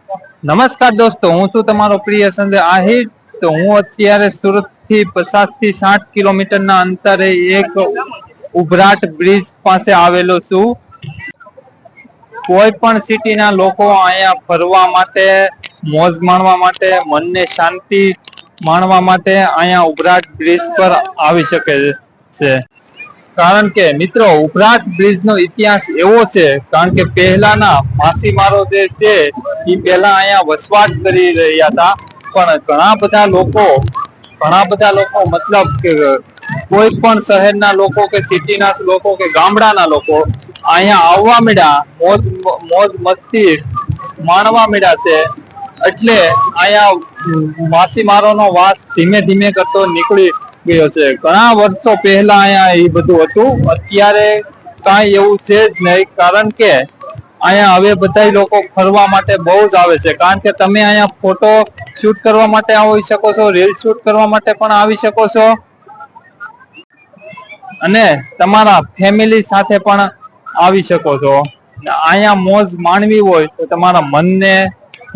નમસ્કાર દોસ્તો, હું છું તમારો પ્રિય સંજય આહિર. તો હું અત્યારે સુરત થી 50 થી 60 કિલોમીટરના અંતરે એક ઉભરાટ બ્રિજ પાસે આવેલો છું. કોઈ પણ સિટીના લોકો અહીંયા ફરવા માટે, મોજ માણવા માટે, મનને શાંતિ માણવા માટે અહીંયા ઉભરાટ બ્રિજ પર આવી શકે છે. કારણ કે મિત્રો, ઉભરાટ બ્રિજ નો ઇતિહાસ એવો છે, કારણ કે પહેલાના માછીમારો જે છે એ પેલા અહીંયા વસવાટ કરી રહ્યા હતા. પણ ઘણા બધા લોકો મતલબ કે કોઈ પણ શહેરના લોકો કે સિટીના લોકો કે ગામડાના લોકો અહીંયા આવવા માંડ્યા, મોજ મસ્તી માણવા માંડ્યા છે. એટલે અહીંયા માછીમારો નો વાસ ધીમે ધીમે કરતો નીકળી ગયો છે. ઘણા વર્ષો પહેલા અહીંયા એ બધું હતું. અત્યારે કઈ એવું છે જ નહીં, કારણ કે અહીંયા હવે બધા લોકો ફરવા માટે બહુ જ આવે છે. કારણ કે તમે અહીંયા ફોટો શૂટ કરવા માટે આવી શકો છો, રીલ શૂટ કરવા માટે પણ આવી શકો છો, અને તમારા ફેમિલી સાથે પણ આવી શકો છો. અહીંયા મોજ માણવી હોય તો તમારા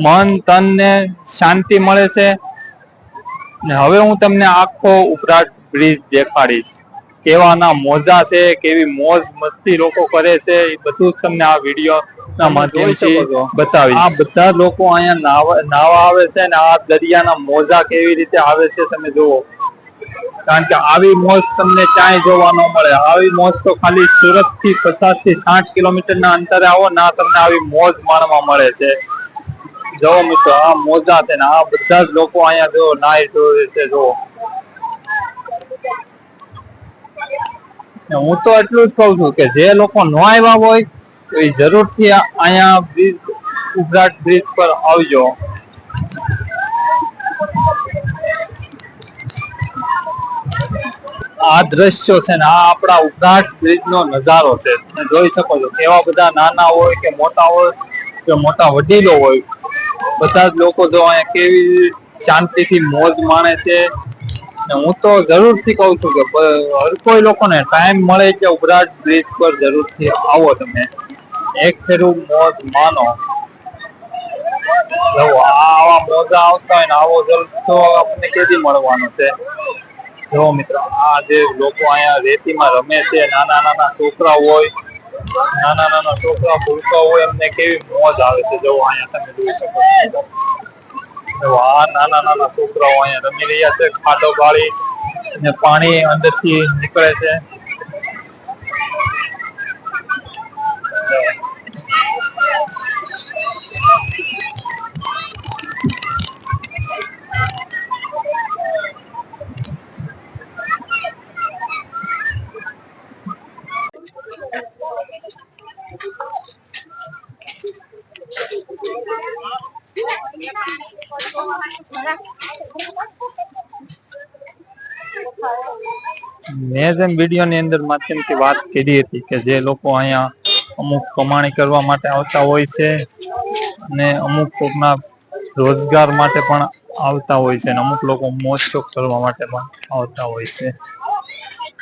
મન તન ને શાંતિ મળે છે. હવે હું તમને આખો ઉભરાટ બ્રિજ દેખાડીશ. કેવાના મોજા છે, કેવી મોજ મસ્તી લોકો કરે છે, એ બધું તમને આ વિડીયો ના માધ્યમથી બતાવીશ. આ બધા લોકો અહીંયા નાવા આવે છે ને આ દરિયાના મોજા કેવી રીતે આવે છે તમે જુઓ. કારણ કે આવી મોજ તમને ક્યાંય જોવા ન મળે. આવી મોજ તો ખાલી સુરત થી 50 થી 60 કિલોમીટર ના અંતરે આવો ના તમને આવી મોજ માણવા મળે છે. જોવો મિત્રો, આ મોજા છે ને આ બધા જ લોકો અહીંયા જો નાય ધોવે છે. જો હું તો એટલું જ કઉ છું કે જે લોકો ન આવ્યા હોય તો એ જરૂર થી અહીંયા ઉભરાટ બ્રિજ પર આવજો. આ દ્રશ્યો છે ને આ આપણા ઉભરાટ બ્રિજ નો નજારો છે. તમે જોઈ શકો છો કેવા બધા નાના હોય કે મોટા હોય કે મોટા વડીલો હોય, બધા જ લોકો જો અહીંયા કેવી શાંતિથી મોજ માણે છે. હું તો જરૂર થી કઉ છું કે હર કોઈ લોકોને ટાઈમ મળે કે ઉભરાટ બ્રિજ પર જરૂર થી આવો. તમે એક ફેરું મોજ માનો. આવા મોજા આવતા હોય ને આવો જલસો આપણને કેથી મળવાનો છે. જો મિત્રો, આ જે લોકો અહીંયા રેતીમાં રમે છે, નાના નાના છોકરા હોય, ભૂલકા હોય, એમને કેવી મોજ આવે છે. જો અહીંયા તમે જોઈ શકો છો. આ નાના નાના છોકરાઓ અહીંયા રમી રહ્યા છે. ખાડો ગાળી ને પાણી અંદર થી નીકળે છે. મેં જેમ વિડીયો ની અંદર માધ્યમથી વાત કરી હતી કે જે લોકો અહીંયા અમુક કમાણી કરવા માટે આવતા હોય છે, અને અમુક કોકના રોજગાર માટે પણ આવતા હોય છે, અને અમુક લોકો મોજ શોખ કરવા માટે પણ આવતા હોય છે.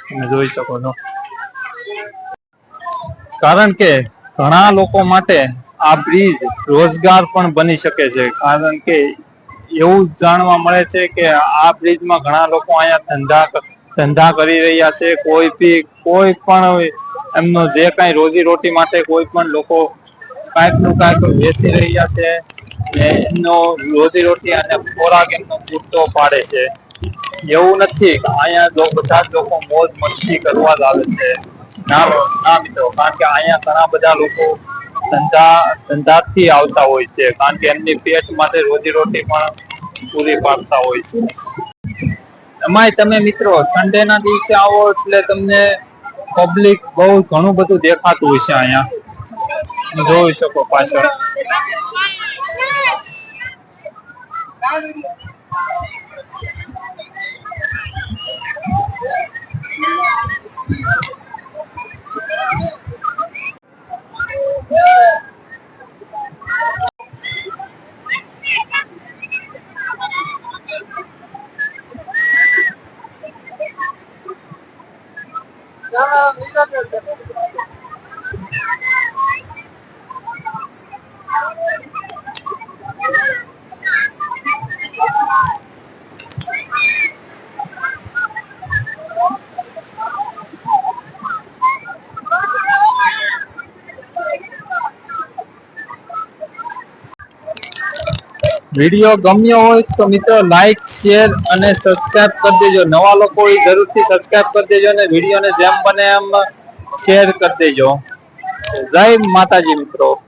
તમે જોઈ શકો છો. કારણ કે ઘણા લોકો માટે આ બ્રિજ રોજગાર પણ બની શકે છે. કારણ કે એવું જાણવા મળે છે કે આ બ્રિજમાં ઘણા લોકો અહીંયા ધંધા કરી રહ્યા છે. કોઈ પણ એમનો જે કઈ રોજી રોટી માટે કોઈ પણ લોકો કાંઈક નું કાંઈક વેચી રહ્યા છે. એમનો રોજી રોટી અને ખોરાક એમનો પૂરતો પાડે છે. એવું નથી કે અહીંયા બધા જ લોકો મોજ મસ્તી કરવા જ આવે છે. ના મિત્રો, કારણ કે અહીંયા ઘણા બધા લોકો ધંધાથી આવતા હોય છે. કારણ કે એમની પેટ માટે રોજીરોટી પણ પૂરી પાડતા હોય છે. એમાંય તમે મિત્રો સન્ડે ના દિવસે આવો એટલે તમને પબ્લિક બહુ ઘણું બધું દેખાતું હોય છે. અહીંયા જોઈ શકો પાછળ. વિડીયો ગમ્યો હોય તો મિત્રો લાઈક શેર અને સબસ્ક્રાઇબ કરી દેજો. નવા લોકો હોય જરૂરથી સબસ્ક્રાઇબ કરી દેજો અને વિડીયોને જેમ બને એમ શેર કરી દેજો. જય માતાજી મિત્રો.